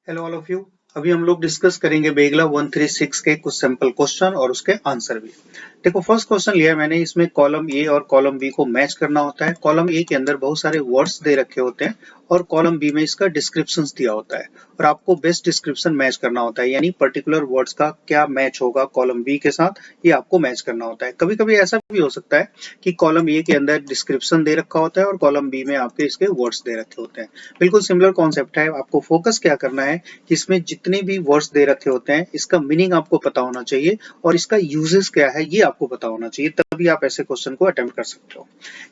Hello all of you. अभी हम लोग डिस्कस करेंगे बेगला 136 के कुछ सिंपल क्वेश्चन और उसके आंसर भी। देखो फर्स्ट क्वेश्चन लिया है मैंने, इसमें कॉलम ए और कॉलम बी को मैच करना होता है। कॉलम ए के अंदर बहुत सारे वर्ड्स दे रखे होते हैं और कॉलम बी में इसका डिस्क्रिप्शंस दिया होता है और आपको बेस्ट डिस्क्रिप्शन मैच करना होता है, यानी पर्टिकुलर वर्ड्स का क्या मैच होगा कॉलम बी के साथ, ये आपको मैच करना होता है। कभी कभी ऐसा भी हो सकता है कि कॉलम ए के अंदर डिस्क्रिप्शन दे रखा होता है और कॉलम बी में आपके इसके वर्ड्स दे रखे होते हैं। बिल्कुल सिमिलर कॉन्सेप्ट है। आपको फोकस क्या करना है कि इसमें जितने भी वर्ड्स दे रखे होते हैं इसका मीनिंग आपको पता होना चाहिए और इसका यूजेस क्या है ये आपको पता होना चाहिए, तभी आप ऐसे क्वेश्चन को अटेम्प्ट कर सकते हो।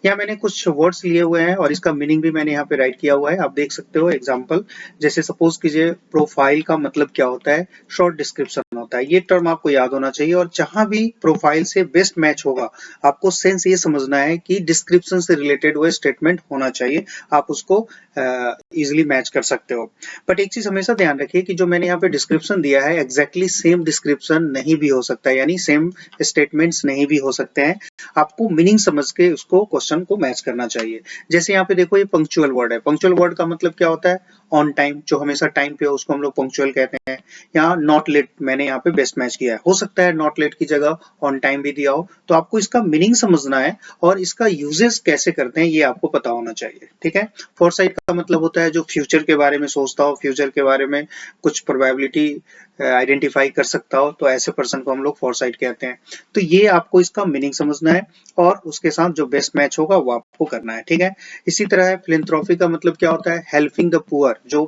यहाँ मैंने कुछ वर्ड्स लिए हुए हैं और इसका मीनिंग भी मैंने यहाँ पे राइट किया हुआ है, आप देख सकते हो। एग्जांपल जैसे सपोज कीजिए प्रोफाइल का मतलब क्या होता है, शॉर्ट डिस्क्रिप्शन होता है। ये टर्म आपको याद होना चाहिए और जहां भी प्रोफाइल से बेस्ट मैच होगा आपको सेंस ये समझना है कि डिस्क्रिप्शन से रिलेटेड वो स्टेटमेंट होना चाहिए, आप उसको इजिली मैच कर सकते हो। बट एक चीज हमेशा ध्यान रखिए कि जो मैंने यहाँ पे डिस्क्रिप्शन दिया है एग्जैक्टली सेम डिस्क्रिप्शन नहीं भी हो सकता है, यानी सेम स्टेटमेंट्स नहीं भी हो सकते हैं। आपको मीनिंग समझ के उसको क्वेश्चन को मैच करना चाहिए। जैसे यहाँ पे देखो ये पंक्चुअल वर्ड है। पंक्चुअल वर्ड का मतलब क्या होता है, ऑन टाइम, जो हमेशा टाइम पे हो उसको हम लोग पंक्चुअल कहते हैं। यहाँ नॉट लेट मैंने यहाँ पे बेस्ट मैच किया है, हो सकता है नॉट लेट की जगह ऑन टाइम भी दिया हो, तो आपको इसका मीनिंग समझना है और इसका यूजेस कैसे करते हैं ये आपको पता होना चाहिए। ठीक है। फोरसाइट का मतलब होता है जो फ्यूचर के बारे में सोचता हो, फ्यूचर के बारे में कुछ प्रोबेबिलिटी आइडेंटिफाई कर सकता हो, तो ऐसे पर्सन को हम लोग फोरसाइट कहते हैं। तो ये आपको इसका मीनिंग समझना है और उसके साथ जो बेस्ट मैच होगा वो आपको करना है। ठीक है। इसी तरह है फिलैंथ्रोपी का मतलब क्या होता है, हेल्पिंग द पुअर, जो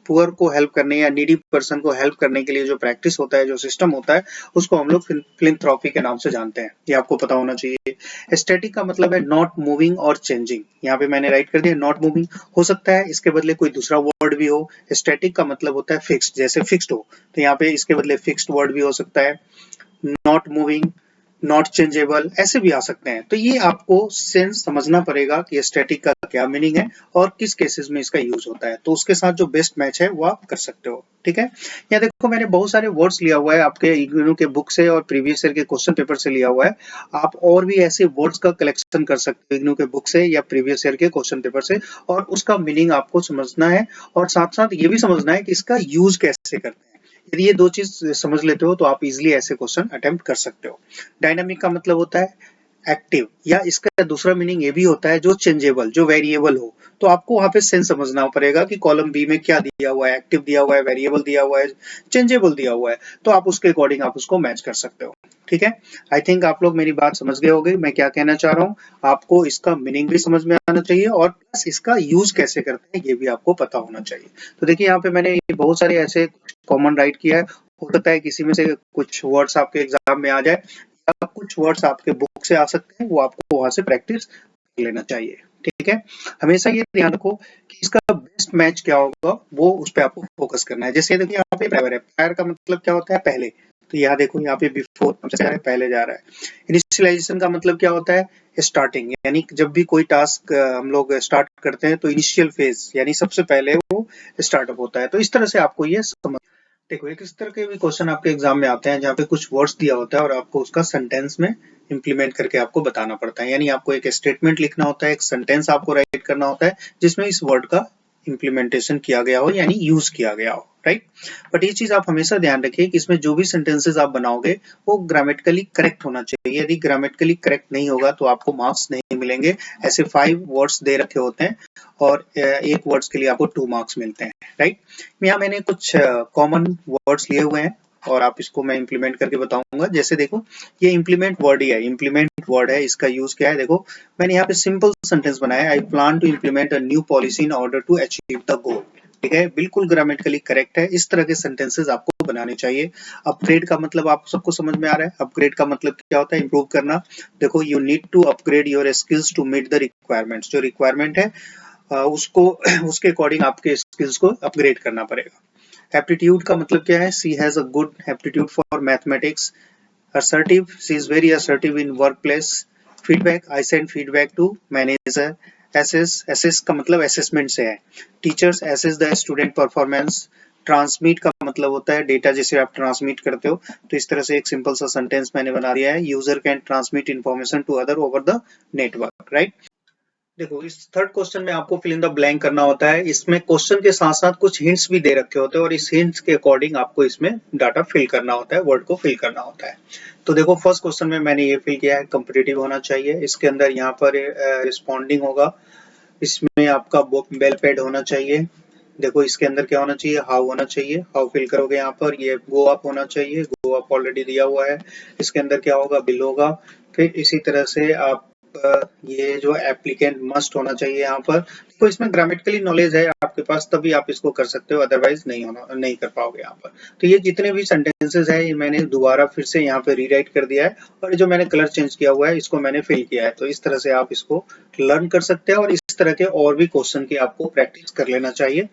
पुअर को हेल्प करने या नीडी पर्सन को हेल्प करने के लिए जो प्रैक्टिस होता है, जो सिस्टम होता है, उसको हम लोग फिलैंथ्रोपी के नाम से जानते हैं। ये आपको पता होना चाहिए। स्टैटिक का मतलब है नॉट मूविंग और चेंजिंग। यहाँ पे मैंने राइट कर दिया नॉट मूविंग, हो सकता है इसके बदले कोई दूसरा वर्ड भी हो। स्टैटिक का मतलब होता है फिक्स्ड, जैसे फिक्स्ड हो तो यहाँ पे इसके बदले फिक्स्ड वर्ड भी हो सकता है। नॉट मूविंग, नॉट चेंजेबल ऐसे भी आ सकते हैं। तो ये आपको सेंस समझना पड़ेगा कि स्टैटिक का क्या मीनिंग है और किस केसेस में इसका यूज होता है, तो उसके साथ जो बेस्ट मैच है वो आप कर सकते हो। ठीक है। यहाँ देखो मैंने बहुत सारे वर्ड्स लिया हुआ है, आपके इग्नू के बुक से और प्रीवियस ईयर के क्वेश्चन पेपर से लिया हुआ है। आप और भी ऐसे वर्ड्स का कलेक्शन कर सकते हो इग्नू के बुक से या प्रीवियस ईयर के क्वेश्चन पेपर से, और उसका मीनिंग आपको समझना है और साथ साथ ये भी समझना है कि इसका यूज कैसे करते हैं। यदि ये दो चीज समझ लेते हो तो आप इजिली ऐसे क्वेश्चन अटेम्प्ट कर सकते हो। डायनामिक का मतलब होता है एक्टिव, या इसका दूसरा मीनिंग ये भी होता है जो चेंजेबल, जो वेरिएबल हो। तो आपको वहां पे सेंस समझना पड़ेगा कि कॉलम बी में क्या दिया हुआ है, एक्टिव दिया हुआ है, वेरिएबल दिया हुआ है, चेंजेबल दिया हुआ है, तो आप उसके अकॉर्डिंग आप उसको मैच कर सकते हो। ठीक है। आई थिंक आप लोग मेरी बात समझ गए होंगे मैं क्या कहना चाह रहा हूँ। आपको इसका मीनिंग भी समझ में आना चाहिए और प्लस इसका यूज कैसे करते हैं ये भी आपको पता होना चाहिए। तो देखिए यहाँ पे मैंने बहुत सारे ऐसे कॉमन राइट किया है। हो सकता है किसी में से कुछ वर्ड्स आपके एग्जाम में आ जाए या कुछ वर्ड्स आपके बुक से आ सकते हैं, वो आपको वहां से प्रैक्टिस कर लेना चाहिए। ठीक है। हमेशा ये ध्यान रखो कि इसका बेस्ट मैच क्या होगा, वो उस पर आपको फोकस करना है। जैसे देखिए यहाँ पे प्रायर है, प्रायर का मतलब क्या होता है, पहले। तो यहाँ देखो यहाँ पे बिफोर पहले जा रहा है। इनिशियलाइजेशन का मतलब क्या होता है, स्टार्टिंग, यानी जब भी कोई टास्क हम लोग स्टार्ट करते हैं तो इनिशियल फेज यानी सबसे पहले वो स्टार्टअप होता है। तो इस तरह से आपको ये समझ। देखो एक इस तरह के भी क्वेश्चन आपके एग्जाम में आते हैं जहाँ पे कुछ वर्ड्स दिया होता है और आपको उसका सेंटेंस में इंप्लीमेंट करके आपको बताना पड़ता है, यानी आपको एक स्टेटमेंट लिखना होता है, एक सेंटेंस आपको राइट करना होता है जिसमें इस वर्ड का इंप्लीमेंटेशन किया गया हो यानी यूज किया गया हो। राइट। बट ये चीज आप हमेशा ध्यान रखिए कि इसमें जो भी सेंटेंसेस आप बनाओगे वो ग्रामेटिकली करेक्ट होना चाहिए। यदि ग्रामेटिकली करेक्ट नहीं होगा तो आपको मार्क्स नहीं मिलेंगे। ऐसे 5 वर्ड्स दे रखे होते हैं और एक वर्ड्स के लिए आपको 2 मार्क्स मिलते हैं। राइट। यहाँ मैंने कुछ कॉमन वर्ड्स लिए हुए हैं और आप इसको मैं इंप्लीमेंट करके बताऊंगा। जैसे देखो ये इंप्लीमेंट वर्ड ही है, इंप्लीमेंट वर्ड है, इसका यूज क्या है देखो। मैंने यहाँ पे सिंपल सेंटेंस बनाया, I plan to implement a new policy in order to achieve the goal. ठीक है, बिल्कुल ग्रामेटिकली करेक्ट है। इस तरह के सेंटेंसेस आपको बनाने चाहिए। अपग्रेड का मतलब आप सबको समझ में आ रहा है। अपग्रेड का मतलब क्या होता है, इंप्रूव करना। देखो you need to upgrade your skills to meet the requirements, जो रिक्वायरमेंट है उसको उसके अकॉर्डिंग आपके स्किल्स को अपग्रेड करना पड़ेगा। एप्टीट्यूड का मतलब क्या है, she has a good aptitude for mathematics. Assertive, she is very assertive in work place. Feedback, I send feedback to manager. Assess, assess का मतलब असेसमेंट से है। Teachers assess the student performance. Transmit का मतलब होता है डेटा जिसे आप ट्रांसमिट करते हो। तो इस तरह से एक सिंपल सा सेंटेंस मैंने बना दिया है, user can transmit information to other over the network. Right. देखो इस थर्ड क्वेश्चन में आपको फिल इन द ब्लैंक करना होता है। इसमें क्वेश्चन के साथ साथ कुछ हिंट्स भी दे रखे होते हैं और इस हिंट्स के अकॉर्डिंग आपको इसमें डाटा फिल करना होता है, वर्ड को फिल करना होता है। तो देखो फर्स्ट क्वेश्चन में मैंने ये फिल किया है, कम्पिटिटिव होना चाहिए। इसके अंदर यहाँ पर रिस्पॉन्डिंग होगा, इसमें आपका वेल पेड होना चाहिए। देखो इसके अंदर क्या होना चाहिए, हाउ होना चाहिए, हाउ फिल करोगे यहाँ पर, ये गो अप होना चाहिए, गो अप ऑलरेडी दिया हुआ है। इसके अंदर क्या होगा, बिल होगा। फिर इसी तरह से आप ये जो एप्लीकेंट मस्ट होना चाहिए यहाँ पर। तो इसमें ग्रामेटिकली नॉलेज है आपके पास तभी आप इसको कर सकते हो, अदरवाइज नहीं कर पाओगे यहाँ पर। तो ये जितने भी सेंटेंसेस है ये मैंने दोबारा फिर से यहाँ पे रीराइट कर दिया है और जो मैंने कलर चेंज किया हुआ है इसको मैंने फिल किया है। तो इस तरह से आप इसको लर्न कर सकते हैं और इस तरह के और भी क्वेश्चन की आपको प्रैक्टिस कर लेना चाहिए।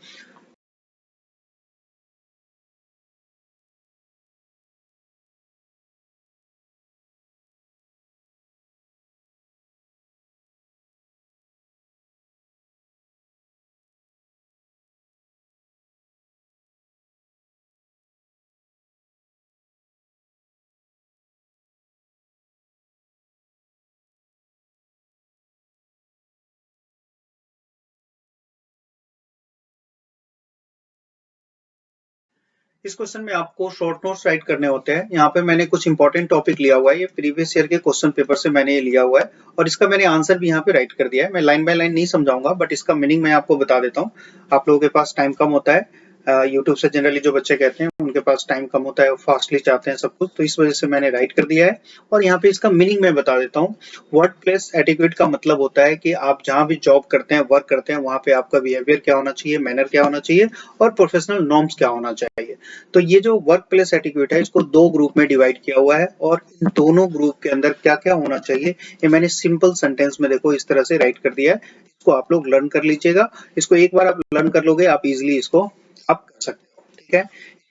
इस क्वेश्चन में आपको शॉर्ट नोट्स राइट करने होते हैं। यहाँ पे मैंने कुछ इंपॉर्टेंट टॉपिक लिया हुआ है, ये प्रीवियस ईयर के क्वेश्चन पेपर से मैंने ये लिया हुआ है और इसका मैंने आंसर भी यहाँ पे राइट कर दिया है। मैं लाइन बाय लाइन नहीं समझाऊंगा बट इसका मीनिंग मैं आपको बता देता हूँ। आप लोगों के पास टाइम कम होता है, यूट्यूब से जनरली जो बच्चे कहते हैं उनके पास टाइम कम होता है, वो फास्टली चाहते हैं सब कुछ, तो इस वजह से मैंने राइट कर दिया है। और यहाँ पे इसका मीनिंग मैं बता देता हूँ। वर्क प्लेस एटिक्यूट का मतलब होता है कि आप जहाँ भी जॉब करते हैं, वर्क करते हैं, वहां पे आपका बिहेवियर क्या होना चाहिए, मैनर क्या होना चाहिए और प्रोफेशनल नॉर्म्स क्या होना चाहिए। तो ये जो वर्क प्लेस एटिक्यूट है इसको दो ग्रुप में डिवाइड किया हुआ है और इन दोनों ग्रुप के अंदर क्या क्या होना चाहिए ये मैंने सिंपल सेंटेंस में देखो इस तरह से राइट कर दिया है। इसको आप लोग लर्न कर लीजिएगा। इसको एक बार आप लर्न कर लोगे आप इजिली इसको आप कर सकते हो, ठीक है।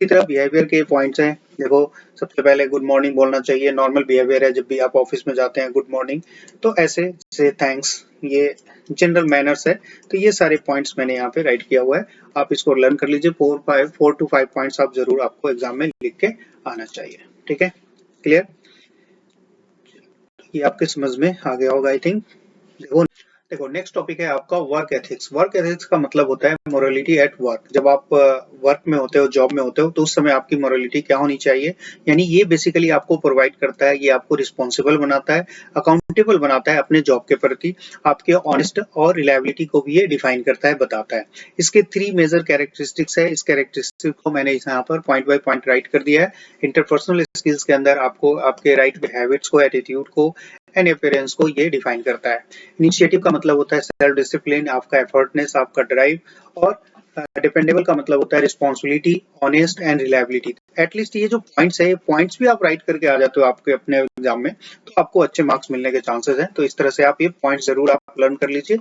इसी तरह बिहेवियर के पॉइंट्स हैं। देखो सबसे पहले गुड मॉर्निंग बोलना चाहिए, नॉर्मल बिहेवियर है, जब भी आप ऑफिस में जाते हैं गुड मॉर्निंग। तो ऐसे से थैंक्स, ये जनरल मैनर्स है। तो ये सारे पॉइंट्स मैंने यहाँ पे राइट किया हुआ है, आप इसको लर्न कर लीजिए। 4 to 5 पॉइंट्स आप जरूर आपको एग्जाम में लिख के आना चाहिए, ठीक है। क्लियर, ये आपके समझ में आ गया होगा आई थिंक। देखो देखो नेक्स्ट टॉपिक है आपका वर्क एथिक्स। वर्क एथिक्स का मतलब होता है मोरालिटी एट वर्क। जब आप वर्क में होते हो, जॉब में होते हो, तो उस समय आपकी मोरालिटी क्या होनी चाहिए, यानी ये बेसिकली आपको प्रोवाइड करता है, ये आपको रिस्पॉन्सिबल बनाता है, अकाउंटेबल बनाता है अपने जॉब के प्रति, आपके ऑनेस्ट और रिलायबिलिटी को भी ये डिफाइन करता है, बताता है। इसके 3 मेजर कैरेक्टरिस्टिक्स है। इस कैरेक्टरिस्टिक को मैंने यहाँ पर पॉइंट बाय पॉइंट राइट कर दिया है। इंटरपर्सनल स्किल्स के अंदर आपको आपके राइट हैबिट्स को, एटीट्यूड को एंड अपियरेंस को ये डिफाइन करता है। इनिशिएटिव का मतलब होता है सेल्फ डिसिप्लिन, आपका एफर्टनेस, आपका ड्राइव। और डिपेंडेबल का मतलब होता है responsibility, honest and reliability. At least ये जो पॉइंट्स है, ये पॉइंट्स भी आप राइट करके आ जाते हो आपके अपने एग्जाम में, तो आपको अच्छे मार्क्स मिलने के चांसेस हैं। तो इस तरह से आप ये पॉइंट्स जरूर आप लर्न कर लीजिए।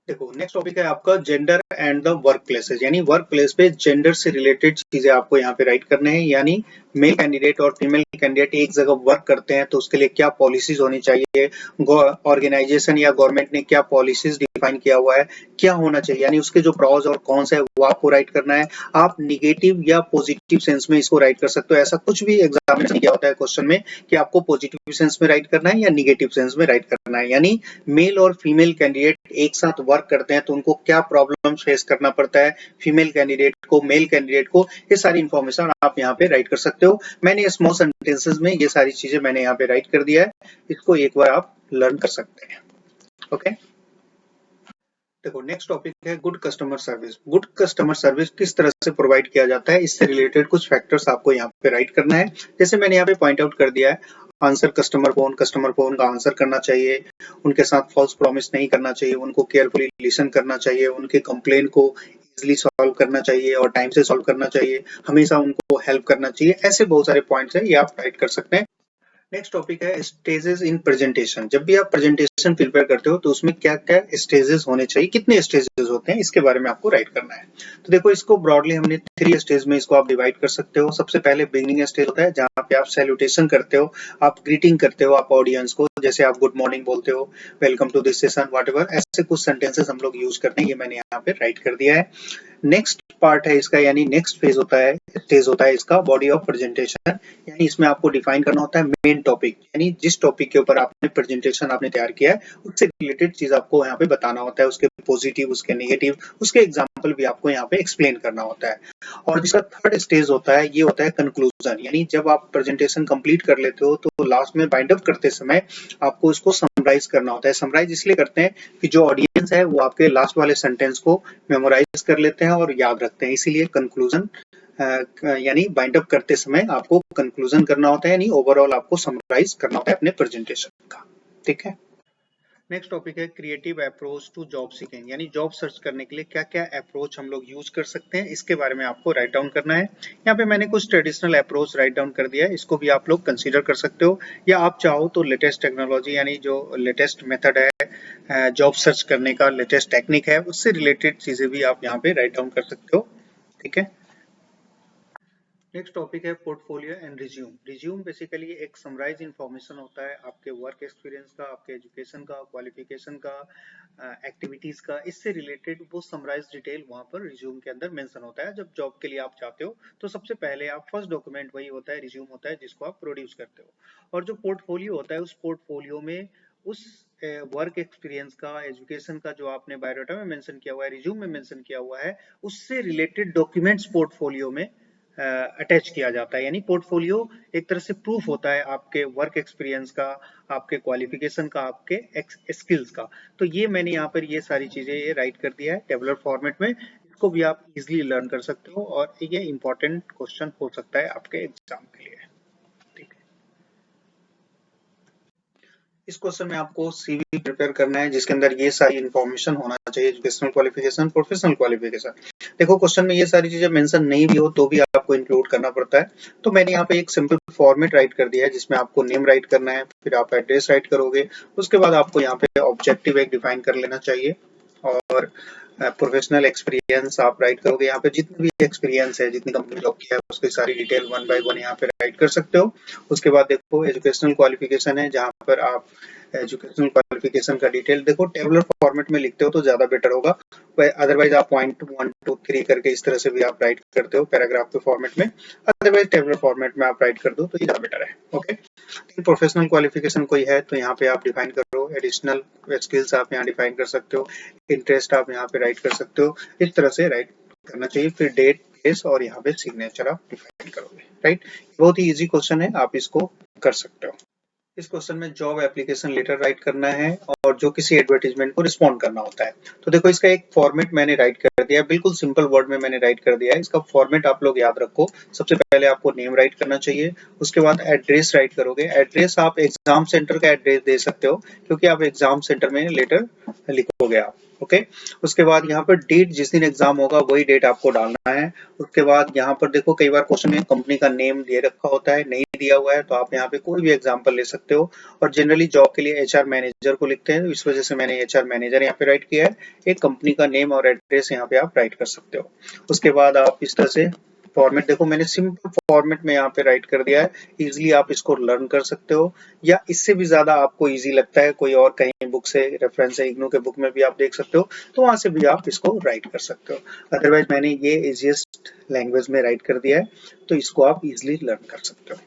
देखो नेक्स्ट टॉपिक है आपका gender and the work places, यानी वर्क प्लेस पे जेंडर से रिलेटेड चीजें आपको यहाँ पे राइट करने हैं। यानी मेल कैंडिडेट और फीमेल कैंडिडेट एक जगह वर्क करते हैं तो उसके लिए क्या पॉलिसीज होनी चाहिए, ऑर्गेनाइजेशन या गवर्नमेंट ने क्या पॉलिसीज डिफाइन किया हुआ है, क्या होना चाहिए, यानी उसके जो प्रॉज और कॉन्स है वो आपको राइट करना है। आप निगेटिव या पॉजिटिव सेंस में इसको राइट कर सकते हो। ऐसा कुछ भी एग्जाम में क्या होता है क्वेश्चन में कि आपको पॉजिटिव सेंस में राइट करना है या निगेटिव सेंस में राइट करना है। यानी मेल और फीमेल कैंडिडेट एक साथ वर्क करते हैं तो उनको क्या प्रॉब्लम फेस करना पड़ता है, फीमेल कैंडिडेट को, मेल कैंडिडेट को, ये सारी इंफॉर्मेशन आप यहाँ पे राइट कर सकते हो। मैंने स्मॉल सेंटेंसेस में ये सारी चीजें मैंने यहाँ पे राइट कर दिया है, इसको एक बार आप लर्न कर सकते हैं, ओके। देखो नेक्स्ट टॉपिक है good customer service. Good customer service किस तरह से प्रोवाइड किया जाता है, इससे रिलेटेड कुछ फैक्टर्स आपको यहाँ पे राइट करना है। जैसे मैंने यहाँ पे पॉइंट आउट कर दिया है, आंसर कस्टमर फोन का आंसर करना चाहिए, उनके साथ फॉल्स प्रॉमिस नहीं करना चाहिए, उनको केयरफुली लिसन करना चाहिए, उनके कंप्लेन को इजिली सॉल्व करना चाहिए और टाइम से सॉल्व करना चाहिए, हमेशा उनको हेल्प करना चाहिए। ऐसे बहुत सारे पॉइंट्स हैं, ये आप राइट कर सकते हैं। नेक्स्ट टॉपिक है स्टेजेस इन प्रेजेंटेशन। जब भी आप प्रेजेंटेशन प्रिपेयर करते हो तो उसमें क्या क्या स्टेजेस होने चाहिए, कितने स्टेजेस होते हैं, इसके बारे में आपको राइट करना है। तो देखो इसको ब्रॉडली हमने 3 स्टेज में इसको आप डिवाइड कर सकते हो। सबसे पहले बिगिनिंग स्टेज होता है जहाँ पे आप सैल्यूटेशन करते हो, आप ग्रीटिंग करते हो आप ऑडियंस को, जैसे आप गुड मॉर्निंग बोलते हो, welcome to this session, whatever, ऐसे कुछ सेंटेंसेस हम लोग यूज करते हैं, ये मैंने यहाँ पे राइट कर दिया है। नेक्स्ट पार्ट है इसका, यानी नेक्स्ट फेज होता है, स्टेज होता है इसका बॉडी ऑफ प्रेजेंटेशन। यानी इसमें आपको डिफाइन करना होता है मेन टॉपिक, यानी जिस टॉपिक के ऊपर आपने प्रेजेंटेशन आपने तैयार किया है उससे रिलेटेड चीज आपको यहाँ पे बताना होता है, उसके पॉजिटिव, उसके नेगेटिव, उसके एग्जाम्पल भी आपको यहाँ पे एक्सप्लेन करना होता है। और जिसका थर्ड स्टेज होता है ये होता है कंक्लूजन, यानी जब आप प्रेजेंटेशन कंप्लीट कर लेते हो तो लास्ट में बाइंड अप करते समय आपको इसको समराइज करना होता है। समराइज इसलिए करते हैं कि जो ऑडियंस है वो आपके लास्ट वाले सेंटेंस को मेमोराइज कर लेते हैं और याद रखते हैं, इसीलिए कंक्लूजन यानी बाइंड अप करते समय आपको कंक्लूजन करना होता है, यानी ओवरऑल आपको समराइज करना होता है अपने प्रेजेंटेशन का। ठीक है। नेक्स्ट टॉपिक है creative approach to job seeking, यानी जॉब सर्च करने के लिए क्या क्या अप्रोच हम लोग यूज कर सकते हैं, इसके बारे में आपको राइट डाउन करना है। यहाँ पे मैंने कुछ ट्रेडिशनल अप्रोच राइट डाउन कर दिया है, इसको भी आप लोग कंसीडर कर सकते हो, या आप चाहो तो लेटेस्ट टेक्नोलॉजी यानी जो लेटेस्ट मेथड है जॉब सर्च करने का, लेटेस्ट टेक्निक है, उससे रिलेटेड चीजें भी आप यहाँ पे राइट डाउन कर सकते हो। ठीक है। नेक्स्ट टॉपिक है portfolio and resume. Resume basically एक समराइज इंफॉर्मेशन होता है आपके वर्क एक्सपीरियंस का, आपके एजुकेशन का, क्वालिफिकेशन का, एक्टिविटीज का, इससे रिलेटेड वो समराइज डिटेल वहां पर रिज्यूम के अंदर मेंशन होता है। जब जॉब के लिए आप जाते हो तो सबसे पहले आप फर्स्ट डॉक्यूमेंट वही होता है, रिज्यूम होता है, जिसको आप प्रोड्यूस करते हो। और जो पोर्टफोलियो होता है उस पोर्टफोलियो में उस वर्क एक्सपीरियंस का, एजुकेशन का जो आपने बायोडाटा में मेंशन किया हुआ है, रिज्यूम में मेंशन किया हुआ है, उससे रिलेटेड डॉक्यूमेंट्स पोर्टफोलियो में अटैच किया जाता है। यानी पोर्टफोलियो एक तरह से प्रूफ होता है आपके वर्क एक्सपीरियंस का, आपके क्वालिफिकेशन का, आपके स्किल्स का। तो ये मैंने यहाँ पर ये सारी चीजें ये राइट कर दिया है टेबुलर फॉर्मेट में, इसको भी आप इजिली लर्न कर सकते हो और ये इंपॉर्टेंट क्वेश्चन हो सकता है आपके एग्जाम के लिए। ठीक है। इस क्वेश्चन में आपको सीवी प्रिपेयर करना है जिसके अंदर ये सारी इन्फॉर्मेशन होना चाहिए, एजुकेशनल क्वालिफिकेशन, प्रोफेशनल क्वालिफिकेशन। देखो क्वेश्चन में ये सारी चीजें मेंशन नहीं भी हो तो भी आपको इंक्लूड करना पड़ता है। तो मैंने यहाँ पे एक सिंपल फॉर्मेट राइट कर दिया है जिसमें आपको नेम राइट करना है, फिर आप एड्रेस राइट करोगे, उसके बाद आपको यहाँ पे ऑब्जेक्टिव एक डिफाइन कर लेना चाहिए, और प्रोफेशनल एक्सपीरियंस आप राइट करोगे। यहाँ पे जितनी भी एक्सपीरियंस है, जितनी कंपनी जॉब किया है उसकी सारी डिटेल वन बाय वन यहाँ पे राइट कर सकते हो। उसके बाद देखो एजुकेशनल क्वालिफिकेशन है, जहाँ पर आप एजुकेशनल क्वालिफिकेशन का डिटेल देखो टेबुलर फॉर्मेट में लिखते हो तो ज्यादा बेटर होगा, अदरवाइज आप पॉइंट 1 2 3 करके इस तरह से भी आप राइट करते हो पैराग्राफ के फॉर्मेट में, अदरवाइज टेबुलर फॉर्मेट में आप राइट कर दो तो ये ज्यादा बेटर है। ओके। प्रोफेशनल क्वालिफिकेशन कोई है तो यहाँ पे आप डिफाइन करो, एडिशनल स्किल्स आप यहाँ डिफाइन कर सकते हो, इंटरेस्ट आप यहाँ पे राइट कर सकते हो, इस तरह से राइट करना चाहिए। फिर डेट, प्लेस और यहाँ पे सिग्नेचर आप डिफाइन करोगे। राइट। बहुत ही इजी क्वेश्चन है, आप इसको कर सकते हो। इस क्वेश्चन में जॉब एप्लीकेशन लेटर राइट करना है और जो किसी एडवर्टीजमेंट को रिस्पॉन्ड करना होता है। तो देखो इसका एक फॉर्मेट मैंने राइट कर दिया है, बिल्कुल सिंपल वर्ड में मैंने राइट कर दिया है। इसका फॉर्मेट आप लोग याद रखो, सबसे पहले आपको नेम राइट करना चाहिए, उसके बाद एड्रेस राइट करोगे। एड्रेस आप एग्जाम सेंटर का एड्रेस दे सकते हो क्योंकि आप एग्जाम सेंटर में लेटर लिखोगे आप। ओके। उसके बाद यहाँ पर डेट, जिस दिन एग्जाम होगा वही डेट आपको डालना है। उसके बाद यहाँ पर देखो कई बार क्वेश्चन में कंपनी का नेम दे रखा होता है, नहीं दिया हुआ है तो आप यहाँ पे कोई भी एग्जांपल ले सकते हो, और जनरली जॉब के लिए एचआर मैनेजर को लिखते हैं, इस वजह से मैंने एचआर मैनेजर यहाँ पे राइट किया है। एक कंपनी का नेम और एड्रेस यहाँ पे आप राइट कर सकते हो। उसके बाद आप इस तरह से फॉर्मेट देखो मैंने सिंपल फॉर्मेट में यहाँ पे राइट कर दिया है, इजिली आप इसको लर्न कर सकते हो, या इससे भी ज्यादा आपको इजी लगता है कोई और कहीं बुक से रेफरेंस है, इग्नू के बुक में भी आप देख सकते हो तो वहां से भी आप इसको राइट कर सकते हो। अदरवाइज मैंने ये इजिएस्ट लैंग्वेज में राइट कर दिया है तो इसको आप इजिली लर्न कर सकते हो।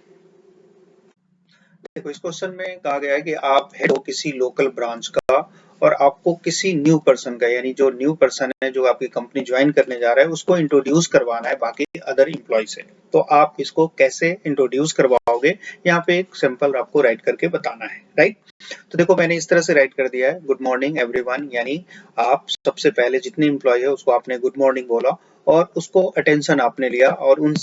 देखो इस क्वेश्चन में कहा गया है कि आप हेड हो किसी लोकल ब्रांच का और आपको किसी न्यू पर्सन का, यानी जो न्यू पर्सन है जो आपकी कंपनी ज्वाइन करने जा रहा है उसको इंट्रोड्यूस करवाना है बाकी अदर एम्प्लॉय से, तो आप इसको कैसे इंट्रोड्यूस करवाओगे, यहाँ पे एक सिंपल आपको राइट करके बताना है। राइट। तो देखो मैंने इस तरह से राइट कर दिया है, गुड मॉर्निंग एवरीवन, यानी आप सबसे पहले जितने एम्प्लॉय है उसको आपने गुड मॉर्निंग बोला और उसको अटेंशन आपने लिया, और उन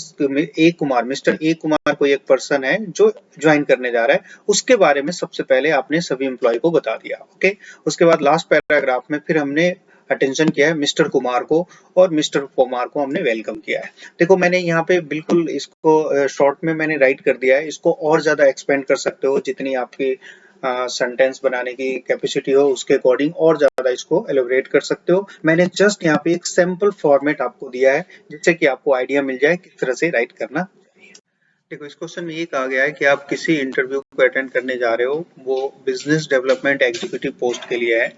ए कुमार, मिस्टर ए कुमार कोई एक पर्सन है जो ज्वाइन करने जा रहा है, उसके बारे में सबसे पहले आपने सभी एम्प्लॉय को बता दिया। ओके। उसके बाद लास्ट पैराग्राफ में फिर हमने अटेंशन किया है मिस्टर कुमार को, और मिस्टर कुमार को हमने वेलकम किया है। देखो मैंने यहाँ पे बिल्कुल इसको शॉर्ट में मैंने राइट कर दिया है, इसको और ज्यादा एक्सपेंड कर सकते हो, जितनी आपकी सेंटेंस बनाने की कैपेसिटी हो उसके अकॉर्डिंग और ज्यादा इसको एलोबरेट कर सकते हो। मैंने जस्ट यहाँ पे एक सिंपल फॉर्मेट आपको दिया है जिससे कि आपको आइडिया मिल जाए किस तरह से राइट करना। देखो इस क्वेश्चन में ये कहा गया है कि आप किसी इंटरव्यू को अटेंड करने जा रहे हो, वो बिजनेस डेवलपमेंट एग्जीक्यूटिव पोस्ट के लिए है।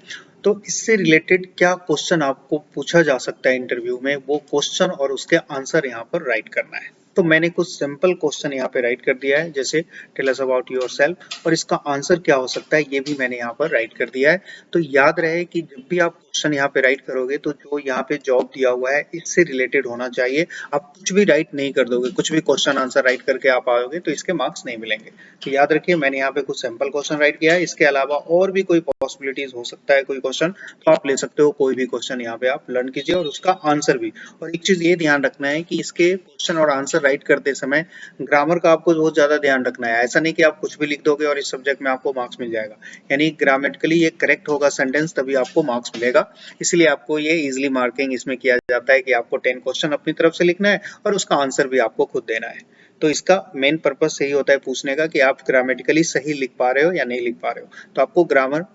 तो इससे रिलेटेड क्या क्वेश्चन आपको पूछा जा सकता है इंटरव्यू में, वो क्वेश्चन और उसके आंसर यहाँ पर राइट करना है। तो मैंने कुछ सिंपल क्वेश्चन यहाँ पे राइट कर दिया है, जैसे टेल अस अबाउट योरसेल्फ, और इसका आंसर क्या हो सकता है ये भी मैंने यहाँ पर राइट कर दिया है। तो याद रहे कि जब भी आप क्वेश्चन यहाँ पे राइट करोगे तो जो यहाँ पे जॉब दिया हुआ है इससे रिलेटेड होना चाहिए। आप कुछ भी राइट नहीं कर दोगे, कुछ भी क्वेश्चन आंसर राइट करके आप आओगे तो इसके मार्क्स नहीं मिलेंगे। तो याद रखिए मैंने यहाँ पे कुछ सिंपल क्वेश्चन राइट किया है, इसके अलावा और भी कोई पॉसिबिलिटीज हो सकता है कोई क्वेश्चन, तो आप ले सकते हो कोई भी क्वेश्चन यहाँ पे आप लर्न कीजिए और उसका आंसर भी। और एक चीज ये ध्यान रखना है कि इसके क्वेश्चन और आंसर राइट करते समय ग्रामर का आपको बहुत ज्यादा ध्यान रखना है। ऐसा नहीं कि आप कुछ भी लिख दोगे और इस सब्जेक्ट में आपको मार्क्स मिल जाएगा, यानी ग्रामेटिकली ये करेक्ट होगा सेंटेंस तभी आपको मार्क्स मिलेगा। इसलिए आपको ये इजिली मार्किंग इसमें किया जाता है कि आपको 10 क्वेश्चन अपनी तरफ से लिखना है और उसका आंसर भी आपको खुद देना है। तो इसका मेन पर्पस यही होता है पूछने का कि आप ग्रामेटिकली सही लिख पा रहे हो या नहीं लिख पा रहे हो। तो आपको ग्रामर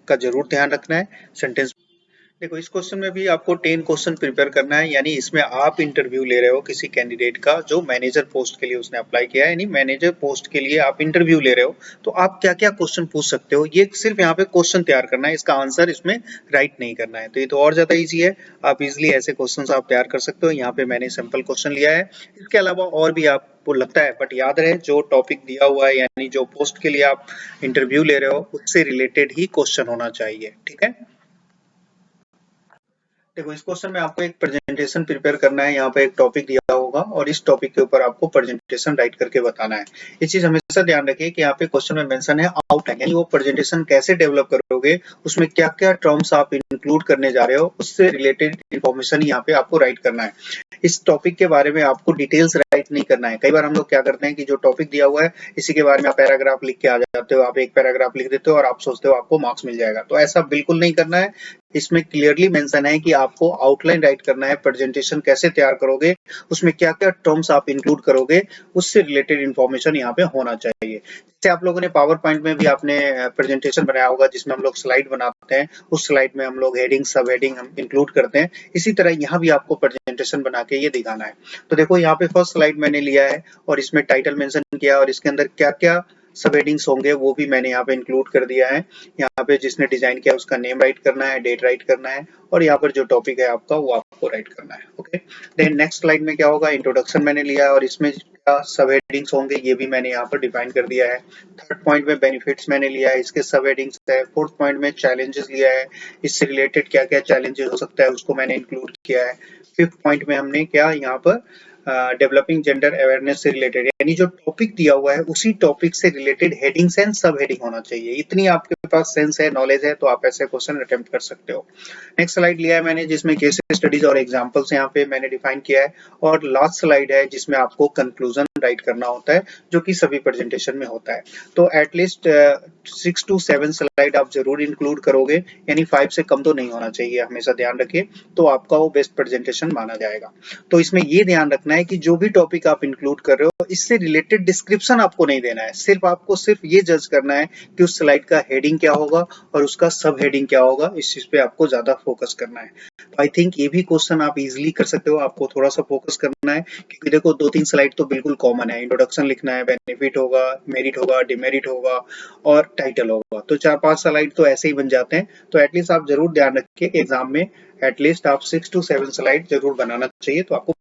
का जरूर ध्यान रखना है सेंटेंस। देखो इस क्वेश्चन में भी आपको 10 क्वेश्चन प्रिपेयर करना है, यानी इसमें आप इंटरव्यू ले रहे हो किसी कैंडिडेट का जो मैनेजर पोस्ट के लिए उसने अप्लाई किया है, यानी मैनेजर पोस्ट के लिए आप इंटरव्यू ले रहे हो। तो आप क्या क्या क्वेश्चन पूछ सकते हो, ये सिर्फ यहाँ पे क्वेश्चन तैयार करना है, इसका आंसर इसमें राइट नहीं करना है। तो ये तो और ज्यादा ईजी है, आप इजिली ऐसे क्वेश्चन आप तैयार कर सकते हो। यहाँ पे मैंने सिंपल क्वेश्चन लिया है, इसके अलावा और भी आपको लगता है, बट याद रहे जो टॉपिक दिया हुआ है यानी जो पोस्ट के लिए आप इंटरव्यू ले रहे हो उससे रिलेटेड ही क्वेश्चन होना चाहिए। ठीक है, देखो इस क्वेश्चन में आपको एक प्रेजेंटेशन प्रिपेयर करना है। यहाँ पे एक टॉपिक दिया होगा और इस टॉपिक के ऊपर आपको प्रेजेंटेशन राइट करके बताना है। ये चीज हमेशा ध्यान रखिए कि यहाँ पे क्वेश्चन में मेंशन है आउटलाइन, यानी वो प्रेजेंटेशन कैसे डेवलप करोगे, उसमें क्या क्या टर्म्स आप इंक्लूड करने जा रहे हो, उससे रिलेटेड इंफॉर्मेशन यहाँ पे आपको राइट करना है। इस टॉपिक के बारे में आपको डिटेल्स राइट नहीं करना है। कई बार हम लोग क्या करते हैं कि जो टॉपिक दिया हुआ है इसी के बारे में आप पैराग्राफ लिख के आ जाते हो, आप एक पैराग्राफ लिख देते हो और आप सोचते हो आपको मार्क्स मिल जाएगा। तो ऐसा बिल्कुल नहीं करना है। इसमें क्लियरली मेंशन है कि आपको आउटलाइन राइट करना है, प्रेजेंटेशन कैसे तैयार करोगे, उसमें क्या क्या टर्म्स आप इंक्लूड करोगे, उससे रिलेटेड इंफॉर्मेशन यहाँ पे होना चाहिए। जैसे आप लोगों ने पावर पॉइंट में भी आपने प्रेजेंटेशन बनाया होगा जिसमें हम लोग स्लाइड बनाते हैं, उस स्लाइड में हम लोग हेडिंग सब हेडिंग हम इंक्लूड करते हैं, इसी तरह यहाँ भी आपको प्रेजेंटेशन बना के ये दिखाना है। तो देखो यहाँ पे फर्स्ट स्लाइड मैंने लिया है और इसमें टाइटल मेंशन किया और इसके अंदर क्या क्या सब हेडिंग्स होंगे वो भी मैंने यहाँ पे इंक्लूड कर दिया है। यहाँ पे जिसने डिजाइन किया उसका नेम राइट करना है, डेट राइट करना है और यहाँ पर जो टॉपिक है आपका वो आपको राइट करना है। ओके, देन नेक्स्ट स्लाइड में क्या होगा, इंट्रोडक्शन मैंने लिया है और इसमें क्या सब हेडिंग्स होंगे ये भी मैंने यहाँ पर डिफाइन कर दिया है। थर्ड पॉइंट में बेनिफिट्स मैंने लिया है, इसके सब हेडिंग्स है। फोर्थ पॉइंट में चैलेंजेस लिया है, इससे रिलेटेड क्या क्या चैलेंजेस हो सकता है उसको मैंने इंक्लूड किया है। फिफ्थ पॉइंट में हमने क्या यहाँ पर डेवलपिंग जेंडर अवेयरनेस से रिलेटेड, यानी जो टॉपिक दिया हुआ है उसी टॉपिक से रिलेटेड हेडिंग्स एंड सब हेडिंग होना चाहिए। इतनी आपके पास सेंस है, नॉलेज है तो आप ऐसे क्वेश्चन अटेम्प्ट कर सकते हो। नेक्स्ट स्लाइड लिया है मैंने जिसमें केस स्टडीज और एग्जांपल्स यहाँ पे मैंने डिफाइन किया है और लास्ट स्लाइड है जिसमें आपको कंक्लूजन राइट करना होता है जो कि सभी प्रेजेंटेशन में होता है। तो एटलीस्ट 6 to 7 स्लाइड आप जरूर इंक्लूड करोगे, यानी 5 से कम तो नहीं होना चाहिए, हमेशा ध्यान रखिए, तो आपका वो बेस्ट प्रेजेंटेशन माना जाएगा। तो इसमें ये ध्यान रखना है कि जो भी टॉपिक आप इंक्लूड कर रहे हो इससे रिलेटेड डिस्क्रिप्शन आपको नहीं देना है, सिर्फ आपको सिर्फ ये जज करना है कि उस स्लाइड का हेडिंग क्या होगा और उसका सब हेडिंग क्या होगा, इस चीज पे आपको ज्यादा फोकस करना है। तो आई थिंक ये भी क्वेश्चन आप इजीली कर सकते हो, आपको थोड़ा सा फोकस करना है क्योंकि देखो 2-3 स्लाइड तो बिल्कुल कॉमन है, इंट्रोडक्शन लिखना है, बेनिफिट होगा, मेरिट होगा, डिमेरिट होगा और टाइटल होगा, तो 4-5 स्लाइड तो ऐसे ही बन जाते हैं। तो एटलीस्ट आप जरूर ध्यान रखिए एग्जाम में एटलीस्ट आप 6 to 7 स्लाइड जरूर बनाना चाहिए, तो आपको